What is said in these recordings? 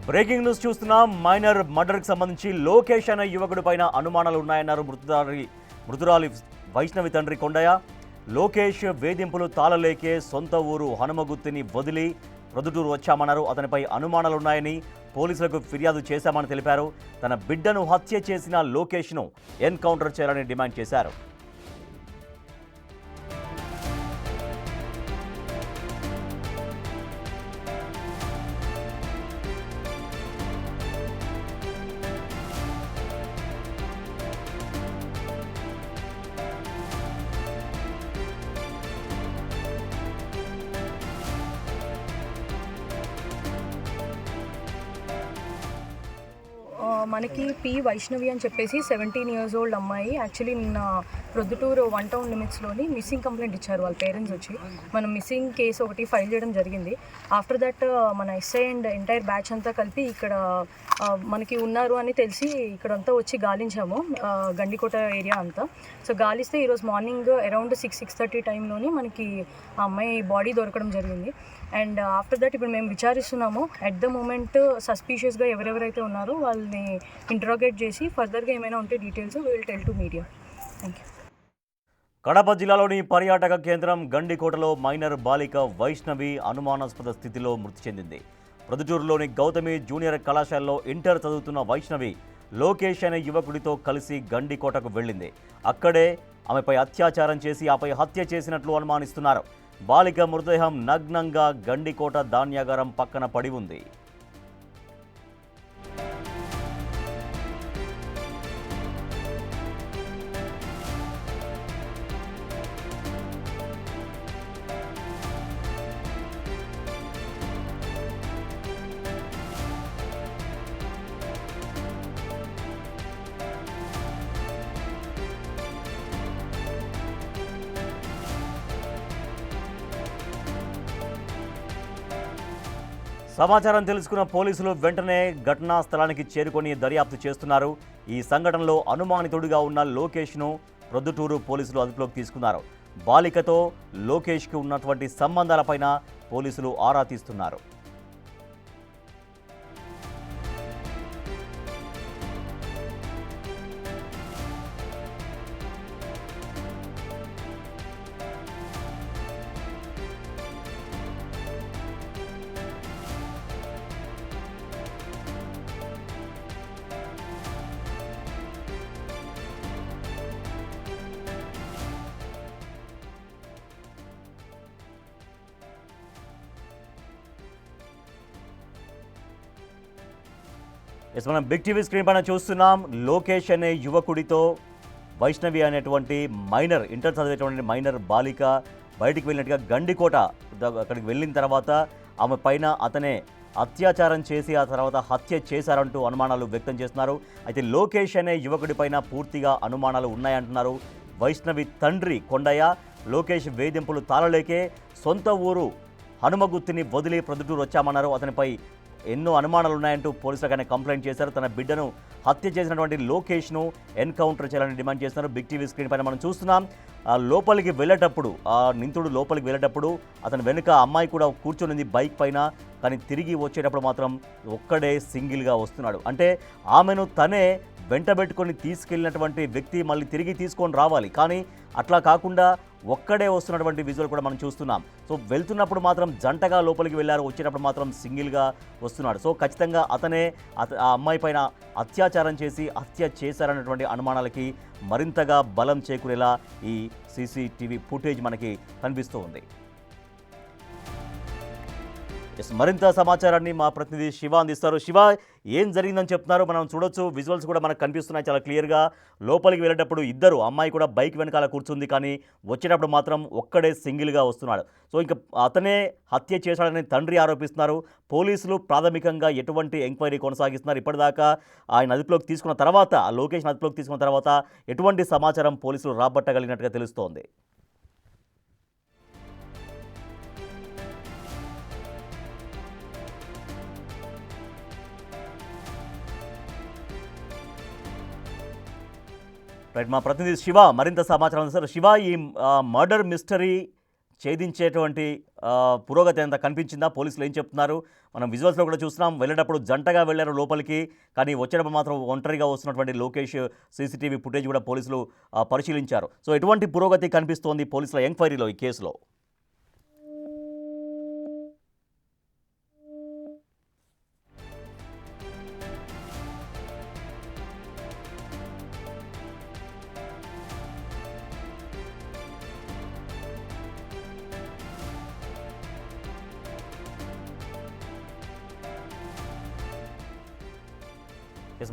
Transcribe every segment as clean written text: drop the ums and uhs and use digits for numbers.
Breaking news చూస్తున్నాం. Minor మర్డర్కి సంబంధించి లోకేష్ అనే యువకుడి పైన అనుమానాలు ఉన్నాయన్నారు మృతురాలి వైష్ణవి తండ్రి కొండయ్య. లోకేష్ వేధింపులు తాళలేకే సొంత ఊరు హనుమగుత్తిని వదిలి ప్రొద్దుటూరు వచ్చామన్నారు. అతనిపై అనుమానాలున్నాయని పోలీసులకు ఫిర్యాదు చేశామని తెలిపారు. తన బిడ్డను హత్య చేసిన లోకేష్ను ఎన్కౌంటర్ చేయాలని డిమాండ్ చేశారు. మనకి పి వైష్ణవి అని చెప్పేసి 17 years old అమ్మాయి యాక్చువల్లీ నిన్న ప్రొద్దుటూరు 1 town లిమిట్స్లోని మిస్సింగ్ కంప్లైంట్ ఇచ్చారు వాళ్ళ పేరెంట్స్ వచ్చి. మనం మిస్సింగ్ కేసు ఒకటి ఫైల్ చేయడం జరిగింది. ఆఫ్టర్ దట్ మన ఎస్ఐ అండ్ ఎంటైర్ బ్యాచ్ అంతా కలిపి ఇక్కడ మనకి ఉన్నారు అని తెలిసి ఇక్కడంతా వచ్చి గాలించాము, గండికోట ఏరియా అంతా. సో గాలిస్తే ఈరోజు మార్నింగ్ అరౌండ్ 6-6:30 టైంలోని మనకి ఆ అమ్మాయి బాడీ దొరకడం జరిగింది. అండ్ ఆఫ్టర్ దట్ ఇప్పుడు మేము విచారిస్తున్నాము. అట్ ద మూమెంట్ సస్పీషియస్గా ఎవరెవరైతే ఉన్నారో వాళ్ళని ఇంట్రాగేట్ చేసి ఫర్దర్గా ఏమైనా ఉంటే details will tell to media. Thank you. Kadapa జిల్లాలోని పర్యాటక కేంద్రం గండికోటలో మైనర్ బాలిక వైష్ణవి అనుమానాస్పద స్థితిలో మృతి చెందింది. ప్రొద్దుటూరులోని గౌతమి జూనియర్ కళాశాలలో ఇంటర్ చదువుతున్న వైష్ణవి లోకేష్ అనే యువకుడితో కలిసి గండికోటకు వెళ్ళింది. అక్కడే ఆమెపై అత్యాచారం చేసి ఆపై హత్య చేసినట్లు అనుమానిస్తున్నారు. బాలిక మృతదేహం నగ్నంగా గండికోట ధాన్యాగారం పక్కన పడి ఉంది. సమాచారం తెలుసుకున్న పోలీసులు వెంటనే ఘటనా స్థలానికి చేరుకొని దర్యాప్తు చేస్తున్నారు. ఈ సంఘటనలో అనుమానితుడిగా ఉన్న లోకేష్ను ప్రొద్దుటూరు పోలీసులు అదుపులోకి తీసుకున్నారు. బాలికతో లోకేష్కి ఉన్నటువంటి సంబంధాలపైన పోలీసులు ఆరా తీస్తున్నారు. మనం బిగ్ టీవీ స్క్రీన్ పైన చూస్తున్నాం. లోకేష్ అనే యువకుడితో వైష్ణవి అనేటువంటి మైనర్ ఇంటర్ చదివేటువంటి మైనర్ బాలిక బయటికి వెళ్ళినట్టుగా గండికోట అక్కడికి వెళ్ళిన తర్వాత ఆమె పైన అతనే అత్యాచారం చేసి ఆ తర్వాత హత్య చేశారంటూ అనుమానాలు వ్యక్తం చేస్తున్నారు. అయితే లోకేష్ అనే యువకుడి పైన పూర్తిగా అనుమానాలు ఉన్నాయంటున్నారు వైష్ణవి తండ్రి కొండయ్య. లోకేష్ వేధింపులు తాళలేకే సొంత ఊరు హనుమగుత్తిని వదిలి ప్రొద్దుటూరు వచ్చామన్నారు. అతనిపై ఎన్నో అనుమానాలు ఉన్నాయంటూ పోలీసులకైనా కంప్లైంట్ చేశారు. తన బిడ్డను హత్య చేసినటువంటి లోకేష్ను ఎన్కౌంటర్ చేయాలని డిమాండ్ చేస్తున్నారు. బిగ్ టీవీ స్క్రీన్ పైన మనం చూస్తున్నాం. లోపలికి వెళ్ళేటప్పుడు ఆ నిందితుడు లోపలికి వెళ్ళేటప్పుడు అతని వెనుక అమ్మాయి కూడా కూర్చొని బైక్ పైన, కానీ తిరిగి వచ్చేటప్పుడు మాత్రం ఒక్కడే సింగిల్గా వస్తున్నాడు. అంటే ఆమెను తనే వెంటబెట్టుకొని తీసుకెళ్ళినటువంటి వ్యక్తి మళ్ళీ తిరిగి తీసుకొని రావాలి, కానీ అట్లా కాకుండా ఒక్కడే వస్తున్నటువంటి విజువల్ కూడా మనం చూస్తున్నాం. సో వెళ్తున్నప్పుడు మాత్రం జంటగా లోపలికి వెళ్ళారు, వచ్చేటప్పుడు మాత్రం సింగిల్గా వస్తున్నాడు. సో ఖచ్చితంగా అతనే ఆ అమ్మాయి పైన అత్యాచారం చేసి హత్య చేశారన్నటువంటి అనుమానాలకి మరింతగా బలం చేకూరేలా ఈ సీసీటీవీ ఫుటేజ్ మనకి కనిపిస్తూ ఉంది. మరింత సమాచారాన్ని మా ప్రతినిధి శివ అందిస్తారు. శివ, ఏం జరిగిందని చెప్తున్నారు? మనం చూడొచ్చు, విజువల్స్ కూడా మనకు కనిపిస్తున్నాయి చాలా క్లియర్గా. లోపలికి వెళ్ళేటప్పుడు ఇద్దరు, అమ్మాయి కూడా బైక్ వెనకాల కూర్చుంది, కానీ వచ్చేటప్పుడు మాత్రం ఒక్కడే సింగిల్గా వస్తున్నాడు. సో ఇంకా అతనే హత్య చేశాడని తండ్రి ఆరోపిస్తున్నారు. పోలీసులు ప్రాథమికంగా ఎటువంటి ఎంక్వైరీ కొనసాగిస్తున్నారు? ఇప్పటిదాకా ఆయన అదుపులోకి తీసుకున్న తర్వాత, లోకేష్ అదుపులోకి తీసుకున్న తర్వాత ఎటువంటి సమాచారం పోలీసులు రాబట్టగలిగినట్టుగా తెలుస్తోంది? రైట్, మా ప్రతినిధి శివ మరింత సమాచారం అందిస్తారు. శివ, ఈ మర్డర్ మిస్టరీ ఛేదించేటువంటి పురోగతి అంత కనిపించిందా? పోలీసులు ఏం చెప్తున్నారు? మనం విజువల్స్లో కూడా చూస్తున్నాం. వెళ్ళేటప్పుడు జంటగా వెళ్ళారు లోపలికి, కానీ వచ్చేటప్పుడు మాత్రం ఒంటరిగా వస్తున్నటువంటి లోకేష్ సీసీటీవీ ఫుటేజ్ కూడా పోలీసులు పరిశీలించారు. సో ఎటువంటి పురోగతి కనిపిస్తోంది పోలీసుల ఎంక్వైరీలో ఈ కేసులో?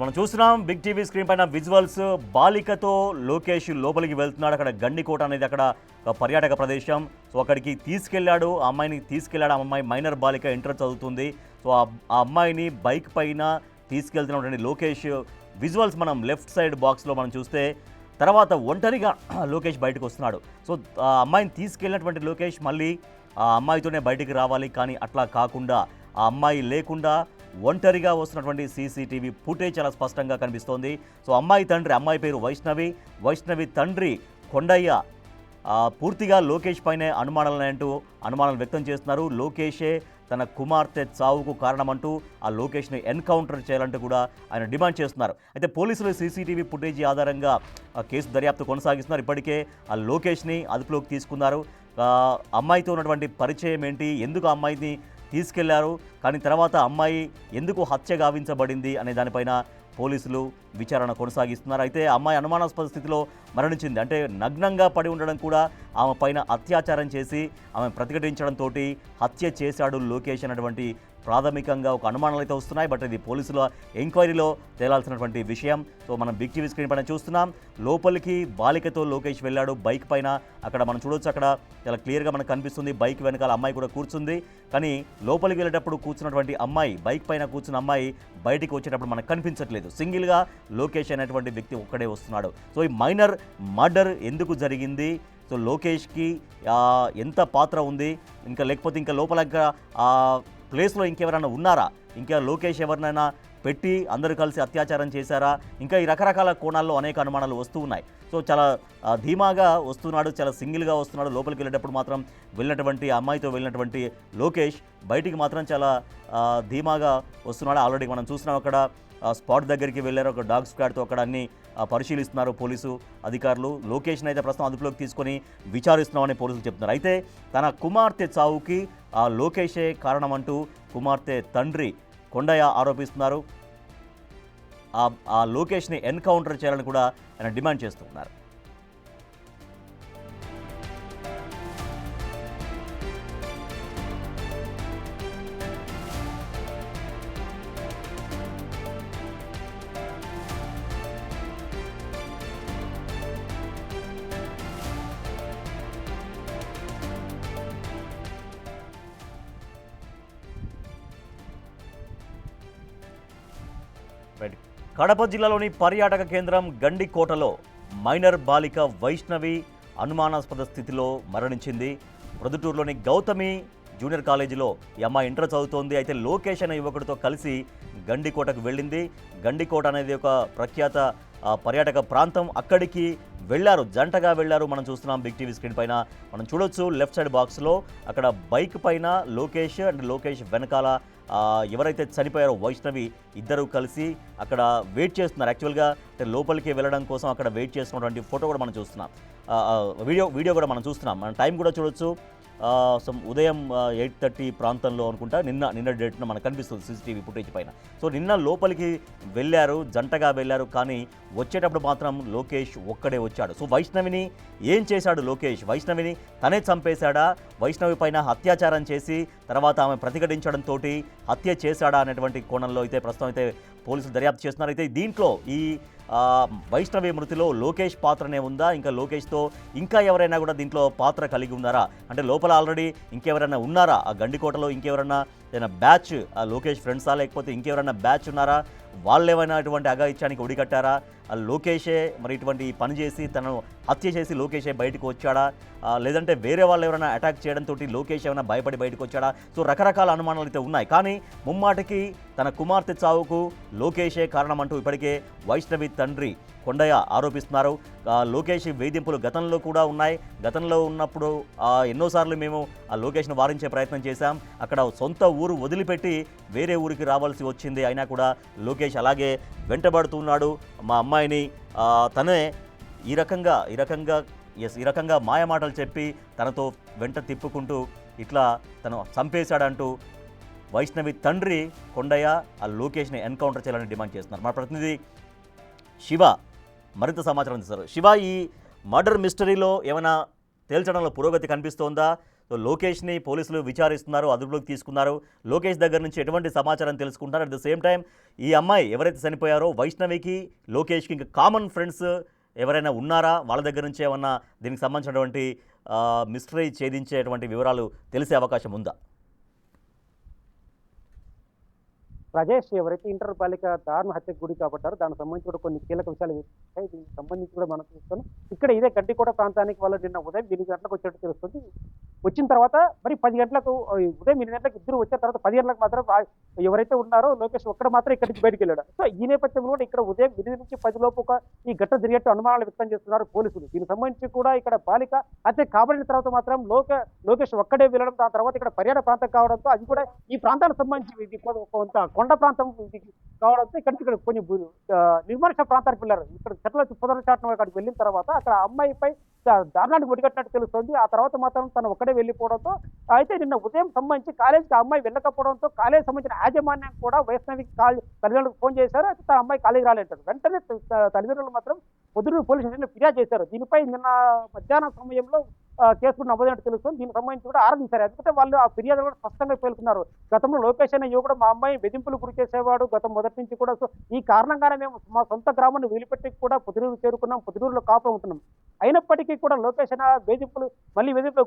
మనం చూస్తున్నాం బిగ్ టీవీ స్క్రీన్ పైన విజువల్స్. బాలికతో లోకేష్ లోపలికి వెళ్తున్నాడు. అక్కడ గండికోట అనేది అక్కడ ఒక పర్యాటక ప్రదేశం. సో అక్కడికి తీసుకెళ్లాడు, ఆ అమ్మాయిని తీసుకెళ్లాడు. ఆ అమ్మాయి మైనర్ బాలిక, ఇంటర్ చదువుతుంది. సో ఆ అమ్మాయిని బైక్ పైన తీసుకెళ్తున్నటువంటి లోకేష్ విజువల్స్ మనం లెఫ్ట్ సైడ్ బాక్స్లో మనం చూస్తే, తర్వాత ఒంటరిగా లోకేష్ బయటకు వస్తున్నాడు. సో ఆ అమ్మాయిని తీసుకెళ్ళినటువంటి లోకేష్ మళ్ళీ ఆ అమ్మాయితోనే బయటికి రావాలి, కానీ అట్లా కాకుండా ఆ అమ్మాయి లేకుండా ఒంటరిగా వస్తున్నటువంటి సీసీటీవీ ఫుటేజ్ చాలా స్పష్టంగా కనిపిస్తోంది. సో అమ్మాయి తండ్రి, అమ్మాయి పేరు వైష్ణవి తండ్రి కొండయ్య పూర్తిగా లోకేష్ పైనే అనుమానాలు వ్యక్తం చేస్తున్నారు. లోకేషే తన కుమార్తె చావుకు కారణమంటూ ఆ లోకేష్ని ఎన్కౌంటర్ చేయాలంటూ కూడా ఆయన డిమాండ్ చేస్తున్నారు. అయితే పోలీసులు సీసీటీవీ ఫుటేజీ ఆధారంగా కేసు దర్యాప్తు కొనసాగిస్తున్నారు. ఇప్పటికే ఆ లోకేష్ని అదుపులోకి తీసుకున్నారు. అమ్మాయితో ఉన్నటువంటి పరిచయం ఏంటి, ఎందుకు ఆ అమ్మాయిని తీసుకెళ్లారు, కానీ తర్వాత అమ్మాయి ఎందుకు హత్య గావించబడింది అనే దానిపైన పోలీసులు విచారణ కొనసాగిస్తున్నారు. అయితే అమ్మాయి అనుమానాస్పద స్థితిలో మరణించింది. అంటే నగ్నంగా పడి ఉండడం కూడా ఆమె పైన అత్యాచారం చేసి ఆమె ప్రతిఘటించడంతో హత్య చేశాడు లోకేష్ అన్నటువంటి ప్రాథమికంగా ఒక అనుమానాలు అయితే వస్తున్నాయి. బట్ ఇది పోలీసుల ఎంక్వైరీలో తేలాల్సినటువంటి విషయం. సో మనం బిగ్ టీవీ స్క్రీన్ పైన చూస్తున్నాం. లోపలికి బాలికతో లోకేష్ వెళ్ళాడు బైక్ పైన. అక్కడ మనం చూడొచ్చు, అక్కడ చాలా క్లియర్గా మనకు కనిపిస్తుంది. బైక్ వెనకాల అమ్మాయి కూడా కూర్చుంది. కానీ లోపలికి వెళ్ళేటప్పుడు కూర్చున్నటువంటి అమ్మాయి, బైక్ పైన కూర్చున్న అమ్మాయి బయటికి వచ్చేటప్పుడు మనకు కనిపించట్లేదు. సింగిల్గా లోకేష్ అనేటువంటి వ్యక్తి ఒక్కడే వస్తున్నాడు. సో ఈ మైనర్ మర్డర్ ఎందుకు జరిగింది, సో లోకేష్కి ఎంత పాత్ర ఉంది, ఇంకా లేకపోతే ఇంకా లోపల ప్లేస్లో ఇంకెవరైనా ఉన్నారా, ఇంకా లోకేష్ ఎవరినైనా పెట్టి అందరూ కలిసి అత్యాచారం చేశారా, ఇంకా ఈ రకరకాల కోణాల్లో అనేక అనుమానాలు వస్తూ ఉన్నాయి. సో చాలా ధీమాగా వస్తున్నాడు, చాలా సింగిల్గా వస్తున్నాడు. లోపలికి వెళ్ళేటప్పుడు మాత్రం అమ్మాయితో వెళ్ళినటువంటి లోకేష్ బయటికి మాత్రం చాలా ధీమాగా వస్తున్నాడు. ఆల్రెడీ మనం చూస్తున్నాం, అక్కడ స్పాట్ దగ్గరికి వెళ్ళారు. ఒక డాగ్ స్క్వాడ్తో అక్కడ అన్ని పరిశీలిస్తున్నారు పోలీసు అధికారులు. లోకేష్ని అయితే ప్రస్తుతం అదుపులోకి తీసుకొని విచారిస్తున్నామని పోలీసులు చెప్తున్నారు. అయితే తన కుమార్తె చావుకి ఆ లోకేషే కారణమంటూ కుమార్తె తండ్రి కొండయ్య ఆరోపిస్తున్నారు. ఆ లోకేష్ని ఎన్కౌంటర్ చేయాలని కూడా ఆయన డిమాండ్ చేస్తున్నారు. కడప జిల్లాలోని పర్యాటక కేంద్రం గండికోటలో మైనర్ బాలిక వైష్ణవి అనుమానాస్పద స్థితిలో మరణించింది. ప్రొద్దుటూరులోని గౌతమి జూనియర్ కాలేజీలో ఈ అమ్మాయి ఇంటర్ చదువుతోంది. అయితే లోకేష్ అనే యువకుడితో కలిసి గండికోటకు వెళ్ళింది. గండికోట అనేది ఒక ప్రఖ్యాత పర్యాటక ప్రాంతం. అక్కడికి వెళ్ళారు, జంటగా వెళ్ళారు. మనం చూస్తున్నాం బిగ్ టీవీ స్క్రీన్ పైన మనం చూడొచ్చు లెఫ్ట్ సైడ్ బాక్స్లో. అక్కడ బైక్ పైన లోకేష్ అండ్ లోకేష్ వెనకాల ఎవరైతే చనిపోయారో వైష్ణవి, ఇద్దరు కలిసి అక్కడ వెయిట్ చేస్తున్నారు. యాక్చువల్గా లోపలికి వెళ్ళడం కోసం అక్కడ వెయిట్ చేస్తున్నటువంటి ఫోటో కూడా మనం చూస్తున్నాం, వీడియో కూడా మనం చూస్తున్నాం. మనం టైం కూడా చూడొచ్చు. ఉదయం 8:30 ప్రాంతంలో అనుకుంటా నిన్న డేట్న మనకు కనిపిస్తుంది సీసీటీవీ ఫుటేజ్ పైన. సో నిన్న లోపలికి వెళ్ళారు, జంటగా వెళ్ళారు, కానీ వచ్చేటప్పుడు మాత్రం లోకేష్ ఒక్కడే వచ్చాడు. సో వైష్ణవిని ఏం చేశాడు లోకేష్? వైష్ణవిని తనే చంపేశాడా, వైష్ణవి పైన అత్యాచారం చేసి తర్వాత ఆమె ప్రతిఘటించడంతో హత్య చేశాడా అనేటువంటి కోణంలో అయితే ప్రస్తుతం అయితే పోలీసులు దర్యాప్తు చేస్తున్నారు. అయితే దీంట్లో ఈ వైష్ణవి మృతిలో లోకేష్ పాత్రనే ఉందా, ఇంకా లోకేష్తో ఇంకా ఎవరైనా కూడా దీంట్లో పాత్ర కలిగి ఉన్నారా, అంటే లోపల ఆల్రెడీ ఇంకెవరైనా ఉన్నారా, ఆ గండికోటలో ఇంకెవరైనా ఏదైనా బ్యాచ్ ఆ లోకేష్ ఫ్రెండ్సా, లేకపోతే ఇంకెవరైనా బ్యాచ్ ఉన్నారా, వాళ్ళు ఏమైనా ఇటువంటి అఘాయిత్యానికి ఒడిగట్టారా, ఆ లోకేషే మరి ఇటువంటి పని చేసి తను హత్య చేసి లోకేషే బయటకు వచ్చాడా, లేదంటే వేరే వాళ్ళు ఎవరైనా అటాక్ చేయడంతో లోకేష్ ఏమైనా భయపడి బయటకు వచ్చాడా? సో రకరకాల అనుమానాలు అయితే ఉన్నాయి. కానీ ముమ్మాటికి తన కుమార్తె చావుకు లోకేషే కారణమంటూ ఇప్పటికే వైష్ణవి తండ్రి కొండయ్య ఆరోపిస్తున్నారు. లోకేష్ వేధింపులు గతంలో కూడా ఉన్నాయి. గతంలో ఉన్నప్పుడు ఎన్నోసార్లు మేము ఆ లోకేష్ను వారించే ప్రయత్నం చేశాం. అక్కడ సొంత ఊరు వదిలిపెట్టి వేరే ఊరికి రావాల్సి వచ్చింది. అయినా కూడా లోకేష్ అలాగే వెంటబడుతున్నాడు. మా అమ్మాయిని తనే ఈ రకంగా మాయమాటలు చెప్పి తనతో వెంట తిప్పుకుంటూ ఇట్లా తను చంపేశాడంటూ వైష్ణవి తండ్రి కొండయ్య ఆ లోకేష్ని ఎన్కౌంటర్ చేయాలని డిమాండ్ చేస్తున్నారు. మా ప్రతినిధి శివ మరింత సమాచారం అందిస్తారు. శివ, ఈ మర్డర్ మిస్టరీలో ఏమైనా తేల్చడంలో పురోగతి కనిపిస్తోందా? లోకేష్ని పోలీసులు విచారిస్తున్నారు, అదుపులోకి తీసుకున్నారు. లోకేష్ దగ్గర నుంచి ఎటువంటి సమాచారం తెలుసుకుంటారు? అట్ ద సేమ్ టైం ఈ అమ్మాయి ఎవరైతే చనిపోయారో వైష్ణవికి లోకేష్కి ఇంకా కామన్ ఫ్రెండ్స్ ఎవరైనా ఉన్నారా? వాళ్ళ దగ్గర నుంచి ఏమన్నా దీనికి సంబంధించినటువంటి మిస్టరీ ఛేదించేటువంటి వివరాలు తెలిసే అవకాశం ఉందా? రాజేష్, ఎవరైతే ఇంటర్ బాలిక దారుణ హత్యకు గురి కాబట్టారో దానికి సంబంధించి కూడా కొన్ని కీలక విషయాలు ఉంటాయి. దీనికి సంబంధించి కూడా మనం చూస్తాం. ఇక్కడ ఇదే గడ్డికోట ప్రాంతానికి వాళ్ళు నిన్న ఉదయం 8 గంటలకు వచ్చేట్టు తెలుస్తుంది. వచ్చిన తర్వాత మరి 10 గంటలకు ఉదయం 8 గంటలకు ఇద్దరు వచ్చిన తర్వాత 10 గంటలకు మాత్రం ఎవరైతే ఉన్నారో లోకేష్ ఒక్కడ మాత్రం ఇక్కడి నుంచి బయటికి వెళ్ళాడు. సో ఈ నేపథ్యంలో కూడా ఇక్కడ ఉదయం 8 నుంచి 10 లోపు ఈ ఘటన జరిగేట్టు అనుమానాలు వ్యక్తం చేస్తున్నారు పోలీసులు. దీనికి సంబంధించి కూడా ఇక్కడ బాలిక హత్య కాబడిన తర్వాత మాత్రం లోకేష్ ఒక్కడే వెళ్ళడం, దాని తర్వాత ఇక్కడ పర్యాటక ప్రాంతం కావడంతో అది కూడా ఈ ప్రాంతానికి సంబంధించి ఇది కొంత కొండ ప్రాంతం కావడంతో ఇక్కడ కొంచెం నిర్మానుష ప్రాంతానికి వెళ్ళారు. ఇక్కడ చెట్ల పొదల చాటం అక్కడికి వెళ్ళిన తర్వాత అక్కడ అమ్మాయిపై దారుణానికి ఒడిగట్టినట్టు తెలుస్తుంది. ఆ తర్వాత మాత్రం తను ఒక్కడే వెళ్ళిపోవడంతో అయితే నిన్న ఉదయం సంబంధించి కాలేజీకి అమ్మాయి వెళ్ళకపోవడంతో కాలేజీ సంబంధించిన యాజమాన్యం కూడా వైష్ణవికి తల్లిదండ్రులకు ఫోన్ చేశారు. అయితే తన అమ్మాయి కాలేజీ రాలేంటారు. వెంటనే తల్లిదండ్రులు మాత్రం పొద్దున్న పోలీస్ స్టేషన్లో ఫిర్యాదు చేశారు. దీనిపై నిన్న మధ్యాహ్నం సమయంలో కేసు నమోదైనట్టు తెలుస్తుంది. దీనికి సంబంధించి కూడా ఆరాధించారు. ఎందుకంటే వాళ్ళు ఆ ఫిర్యాదు కూడా స్పష్టంగా పేర్కొన్నారు. గతంలో లోకేష్ అనే యువకుడు మా అమ్మాయి బెదింపులు గురి చేసేవాడు గతం మొదటి నుంచి కూడా. సో ఈ కారణంగానే మేము మా సొంత గ్రామాన్ని వదిలిపెట్టి కూడా పొద్దునూరు చేరుకున్నాం, పొద్దునూరులో కాపురం ఉంటున్నాం. అయినప్పటికీ కూడా లోకేష్ అనే వేధింపులు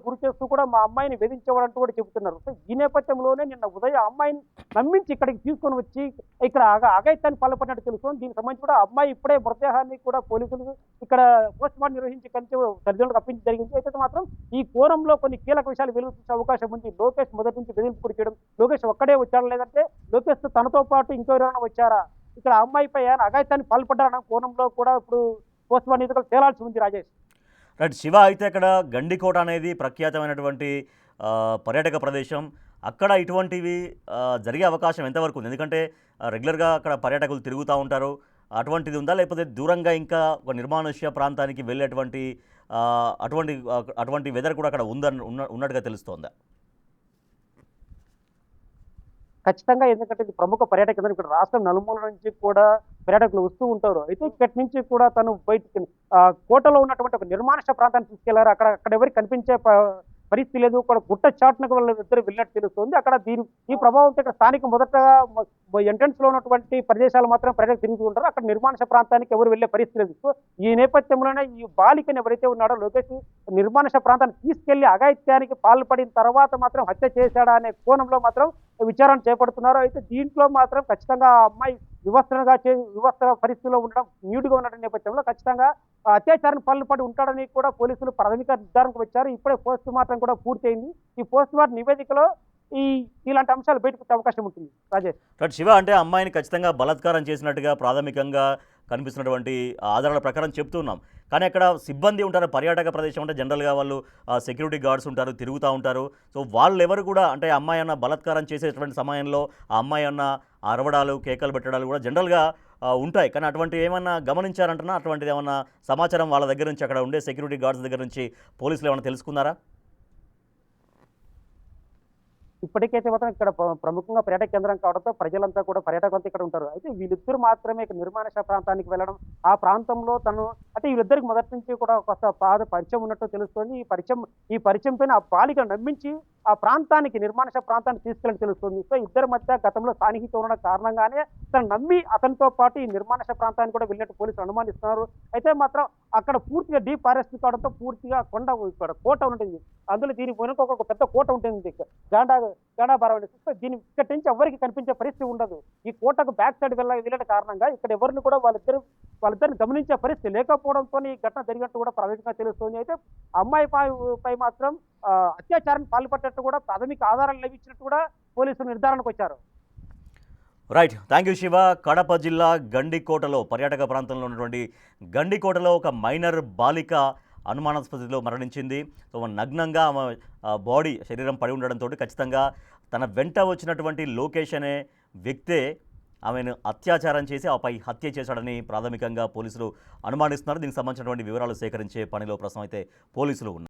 గురి చేస్తూ కూడా మా అమ్మాయిని వేధించేవాడంటూ కూడా చెబుతున్నారు. సో ఈ నేపథ్యంలోనే నిన్న ఉదయం అమ్మాయిని నమ్మించి ఇక్కడికి తీసుకొని వచ్చి ఇక్కడ అఘాయిత్యాన్ని పాల్పడినట్టు తెలుస్తుంది. దీనికి సంబంధించి కూడా అమ్మాయి ఇప్పుడే మృతదేహాన్ని కూడా పోలీసులు ఇక్కడ పోస్ట్ మార్టం నిర్వహించి కలిసి తల్లిదండ్రులకు అప్పించి జరిగింది. అయితే మాత్రం ఈ కోరంలో కొన్ని కీలక విషయాలు వెలుగు చూసే అవకాశం ఉంది. లోకేష్ మొదటి నుంచి బెదిరింపు గురి చేయడం, లోకేష్ ఒక్కడే వచ్చాడా లేదంటే లోకేష్ తనతో పాటు ఇంకెవరైనా వచ్చారా, ఇక్కడ అమ్మాయిపై అఘాయిత్యాన్ని పాల్పడ్డారన్న కోణంలో కూడా ఇప్పుడు పోస్ట్ మార్టం నివేదికలు తేలాల్సి ఉంది. రాజేష్, రైట్ శివ, అయితే అక్కడ గండికోట అనేది ప్రఖ్యాతమైనటువంటి పర్యాటక ప్రదేశం. అక్కడ ఇటువంటివి జరిగే అవకాశం ఎంతవరకు ఉంది? ఎందుకంటే రెగ్యులర్గా అక్కడ పర్యాటకులు తిరుగుతూ ఉంటారు. అటువంటిది ఉందా, లేకపోతే దూరంగా ఇంకా ఒక నిర్మానుష్య ప్రాంతానికి వెళ్ళేటువంటి అటువంటి వెదర్ కూడా అక్కడ ఉన్నట్టుగా తెలుస్తోందా? ఖచ్చితంగా, ఎందుకంటే ఇది ప్రముఖ పర్యాటక కేంద్రం. ఇక్కడ రాష్ట్రం నలుమూల నుంచి కూడా పర్యాటకులు వస్తూ ఉంటారు. అయితే ఇక్కడి నుంచి కూడా తను బయటికి కోటలో ఉన్నటువంటి ఒక నిర్మానుష్య ప్రాంతాన్ని తీసుకెళ్లారు. అక్కడ ఎవరికి కనిపించే పరిస్థితి లేదు. కూడా గుట్ట చాటునకు వాళ్ళిద్దరు వెళ్ళినట్టు తెలుస్తుంది. అక్కడ ఈ ప్రభావంతో ఇక్కడ స్థానిక మొదటగా ఎంట్రన్స్ లో ఉన్నటువంటి ప్రదేశాలు మాత్రం ప్రజలు తిరిగి ఉంటారు. అక్కడ నిర్మానుష ప్రాంతానికి ఎవరు వెళ్లే పరిస్థితి లేదు. సో ఈ నేపథ్యంలోనే ఈ బాలికని ఎవరైతే ఉన్నాడో లోకేష్ నిర్మానుష ప్రాంతానికి తీసుకెళ్లి అఘాయిత్యానికి పాల్పడిన తర్వాత మాత్రం హత్య చేశాడా అనే కోణంలో మాత్రం విచారణ చేపడుతున్నారు. అయితే దీంట్లో మాత్రం ఖచ్చితంగా ఆ అమ్మాయి వివస్త్ర పరిస్థితిలో ఉండడం, న్యూడ్గా ఉండడం నేపథ్యంలో ఖచ్చితంగా అత్యాచారానికి పాల్పడి ఉంటాడని కూడా పోలీసులు ప్రాథమిక నిర్ధారణకు వచ్చారు. ఇప్పుడే పోస్ట్ మార్టం కూడా పూర్తయింది. ఈ పోస్ట్ మార్టం నివేదికలో ఇలాంటి అంశాలు బయటకు వచ్చే అవకాశం ఉంటుంది. రాజేష్, శివ, అంటే అమ్మాయిని ఖచ్చితంగా బలాత్కారం చేసినట్టుగా ప్రాథమికంగా కనిపిస్తున్నటువంటి ఆధారాల ప్రకారం చెప్తున్నాం. కానీ అక్కడ సిబ్బంది ఉంటారు. పర్యాటక ప్రదేశం అంటే జనరల్గా వాళ్ళు సెక్యూరిటీ గార్డ్స్ ఉంటారు, తిరుగుతూ ఉంటారు. సో వాళ్ళు ఎవరు కూడా అంటే అమ్మాయి అన్న బలాత్కారం చేసేటువంటి సమయంలో ఆ అమ్మాయి అన్న అరవడాలు, కేకలు పెట్టడాలు కూడా జనరల్గా ఉంటాయి. కానీ అటువంటివి ఏమన్నా గమనించారంటున్నా? అటువంటిది ఏమన్నా సమాచారం వాళ్ళ దగ్గర నుంచి, అక్కడ ఉండే సెక్యూరిటీ గార్డ్స్ దగ్గర నుంచి పోలీసులు ఏమైనా తెలుసుకున్నారా? ఇప్పటికైతే మాత్రం ఇక్కడ ప్రముఖంగా పర్యాటక కేంద్రం కావడంతో ప్రజలంతా కూడా పర్యాటకులంతా ఇక్కడ ఉంటారు. అయితే వీళ్ళిద్దరు మాత్రమే నిర్మానుష ప్రాంతానికి వెళ్ళడం, ఆ ప్రాంతంలో తను అంటే వీళ్ళిద్దరికి మొదటి నుంచి కూడా కొత్త పరిచయం ఉన్నట్టు తెలుస్తుంది. ఈ పరిచయంతోనే ఆ బాలికను నమ్మించి ఆ ప్రాంతానికి నిర్మానుష ప్రాంతానికి తీసుకెళ్ళి తెలుస్తుంది. సో ఇద్దరి మధ్య గతంలో సాన్నిహిత్యం ఉన్న కారణంగానే తను నమ్మి అతనితో పాటు ఈ నిర్మానుష ప్రాంతానికి కూడా వెళ్ళినట్టు పోలీసులు అనుమానిస్తున్నారు. అయితే మాత్రం అక్కడ పూర్తిగా డీప్ ఫారెస్ట్ కావడంతో పూర్తిగా కొండ ఇక్కడ కోట ఉంటుంది. అందులో దీని వెనుక ఒక పెద్ద కోట ఉంటుంది, గాండాబారం. దీని ఇక్కడి నుంచి ఎవరికి కనిపించే పరిస్థితి ఉండదు. ఈ కోటకు బ్యాక్ సైడ్ వెళ్ళడం కారణంగా ఇక్కడ ఎవరిని కూడా వాళ్ళిద్దరిని గమనించే పరిస్థితి లేకపోవడంతో ఈ ఘటన జరిగినట్టు కూడా ప్రాథమికంగా తెలుస్తుంది. అయితే అమ్మాయి పై మాత్రం అత్యాచారానికి పాల్పడ్డట్టు కూడా ప్రాథమిక ఆధారాలు లభించినట్టు కూడా పోలీసులు నిర్ధారణకు వచ్చారు. Right, thank you Shiva. Kadapa జిల్లా గండికోటలో పర్యాటక ప్రాంతంలో ఉన్నటువంటి గండికోటలో ఒక మైనర్ బాలిక అనుమానాస్పద స్థితిలో మరణించింది. సో నగ్నంగా ఆమె బాడీ శరీరం పడి ఉండడంతో ఖచ్చితంగా తన వెంట వచ్చినటువంటి లోకేష్ అనే వ్యక్తే ఆమెను అత్యాచారం చేసి ఆపై హత్య చేశాడని ప్రాథమికంగా పోలీసులు అనుమానిస్తున్నారు. దీనికి సంబంధించినటువంటి వివరాలు సేకరించే పనిలో ప్రస్తుతం అయితే పోలీసులు ఉన్నారు.